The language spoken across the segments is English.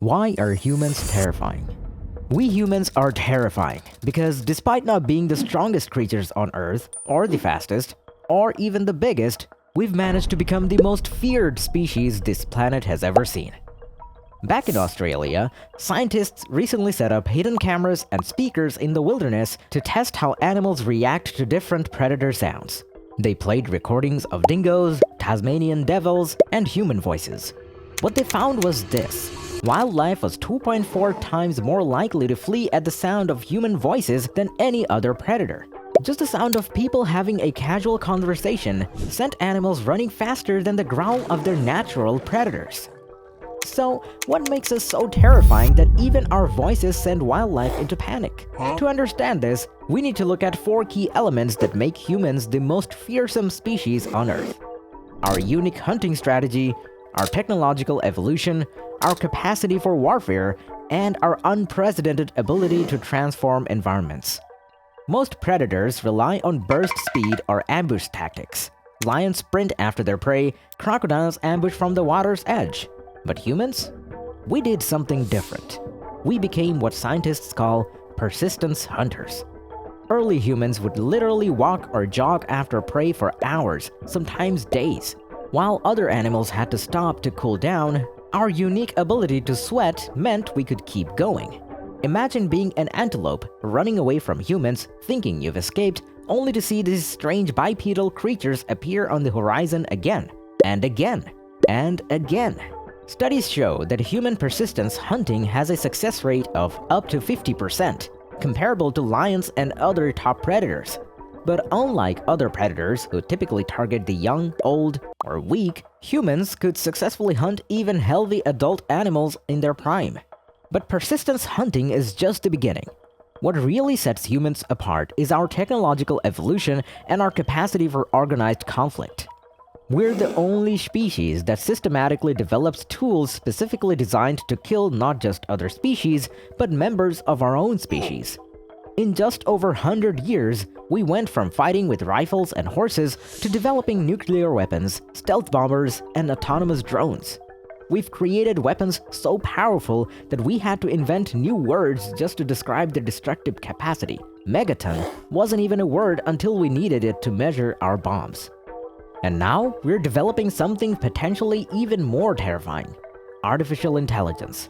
Why are humans terrifying? We humans are terrifying because despite not being the strongest creatures on Earth, or the fastest, or even the biggest, we've managed to become the most feared species this planet has ever seen. Back in Australia, scientists recently set up hidden cameras and speakers in the wilderness to test how animals react to different predator sounds. They played recordings of dingoes, Tasmanian devils, and human voices. What they found was this. Wildlife was 2.4 times more likely to flee at the sound of human voices than any other predator. Just the sound of people having a casual conversation sent animals running faster than the growl of their natural predators. So, what makes us so terrifying that even our voices send wildlife into panic? To understand this, we need to look at 4 key elements that make humans the most fearsome species on Earth. Our unique hunting strategy, our technological evolution, our capacity for warfare, and our unprecedented ability to transform environments. Most predators rely on burst speed or ambush tactics. Lions sprint after their prey, crocodiles ambush from the water's edge. But humans? We did something different. We became what scientists call persistence hunters. Early humans would literally walk or jog after prey for hours, sometimes days. While other animals had to stop to cool down, our unique ability to sweat meant we could keep going. Imagine being an antelope running away from humans, thinking you've escaped, only to see these strange bipedal creatures appear on the horizon again, and again, and again. Studies show that human persistence hunting has a success rate of up to 50%, comparable to lions and other top predators. But unlike other predators who typically target the young, old, or weak, humans could successfully hunt even healthy adult animals in their prime. But persistence hunting is just the beginning. What really sets humans apart is our technological evolution and our capacity for organized conflict. We're the only species that systematically develops tools specifically designed to kill not just other species, but members of our own species. In just over 100 years, we went from fighting with rifles and horses to developing nuclear weapons, stealth bombers, and autonomous drones. We've created weapons so powerful that we had to invent new words just to describe their destructive capacity. Megaton wasn't even a word until we needed it to measure our bombs. And now, we're developing something potentially even more terrifying: artificial intelligence.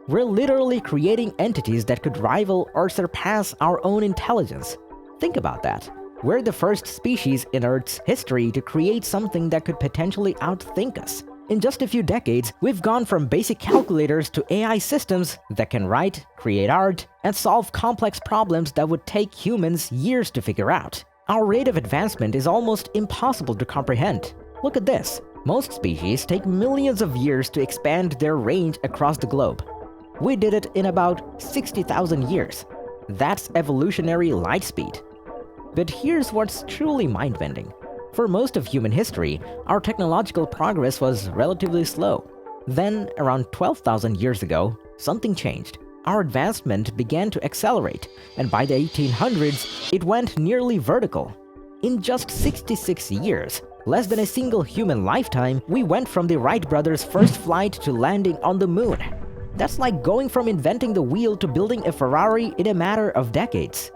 We're literally creating entities that could rival or surpass our own intelligence. Think about that. We're the first species in Earth's history to create something that could potentially outthink us. In just a few decades, we've gone from basic calculators to AI systems that can write, create art, and solve complex problems that would take humans years to figure out. Our rate of advancement is almost impossible to comprehend. Look at this. Most species take millions of years to expand their range across the globe. We did it in about 60,000 years. That's evolutionary light speed. But here's what's truly mind-bending. For most of human history, our technological progress was relatively slow. Then, around 12,000 years ago, something changed. Our advancement began to accelerate, and by the 1800s, it went nearly vertical. In just 66 years, less than a single human lifetime, we went from the Wright brothers' first flight to landing on the moon. That's like going from inventing the wheel to building a Ferrari in a matter of decades.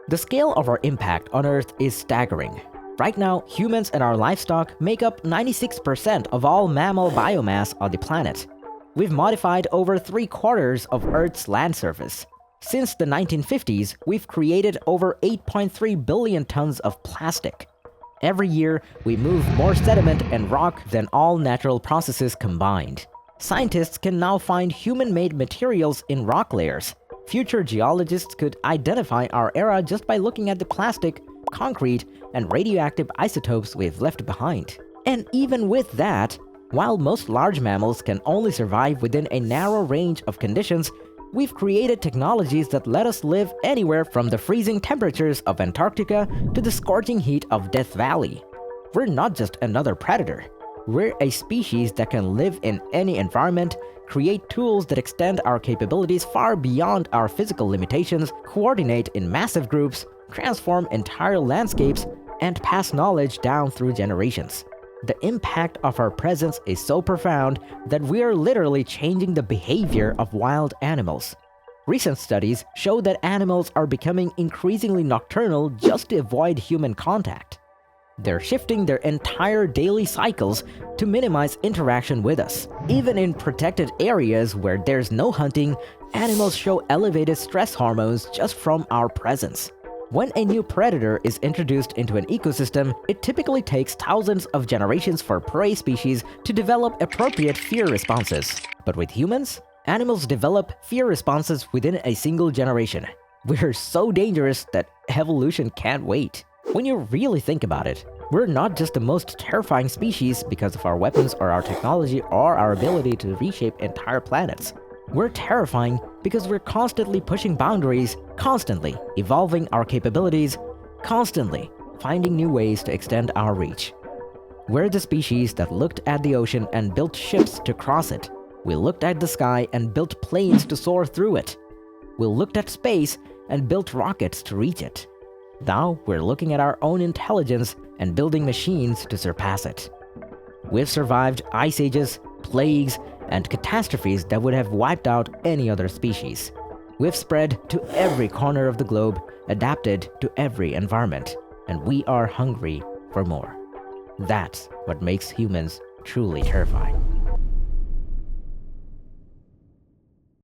The scale of our impact on Earth is staggering. Right now, humans and our livestock make up 96% of all mammal biomass on the planet. We've modified over 3/4 of Earth's land surface. Since the 1950s, we've created over 8.3 billion tons of plastic. Every year, we move more sediment and rock than all natural processes combined. Scientists can now find human-made materials in rock layers. Future geologists could identify our era just by looking at the plastic, concrete, and radioactive isotopes we've left behind. And even with that, while most large mammals can only survive within a narrow range of conditions, we've created technologies that let us live anywhere from the freezing temperatures of Antarctica to the scorching heat of Death Valley. We're not just another predator. We're a species that can live in any environment, create tools that extend our capabilities far beyond our physical limitations, coordinate in massive groups, transform entire landscapes, and pass knowledge down through generations. The impact of our presence is so profound that we are literally changing the behavior of wild animals. Recent studies show that animals are becoming increasingly nocturnal just to avoid human contact. They're shifting their entire daily cycles to minimize interaction with us. Even in protected areas where there's no hunting, animals show elevated stress hormones just from our presence. When a new predator is introduced into an ecosystem, it typically takes thousands of generations for prey species to develop appropriate fear responses. But with humans, animals develop fear responses within a single generation. We're so dangerous that evolution can't wait. When you really think about it, we're not just the most terrifying species because of our weapons or our technology or our ability to reshape entire planets. We're terrifying because we're constantly pushing boundaries, constantly evolving our capabilities, constantly finding new ways to extend our reach. We're the species that looked at the ocean and built ships to cross it. We looked at the sky and built planes to soar through it. We looked at space and built rockets to reach it. Now we're looking at our own intelligence and building machines to surpass it. We've survived ice ages, plagues, and catastrophes that would have wiped out any other species. We've spread to every corner of the globe, adapted to every environment, and we are hungry for more. That's what makes humans truly terrifying.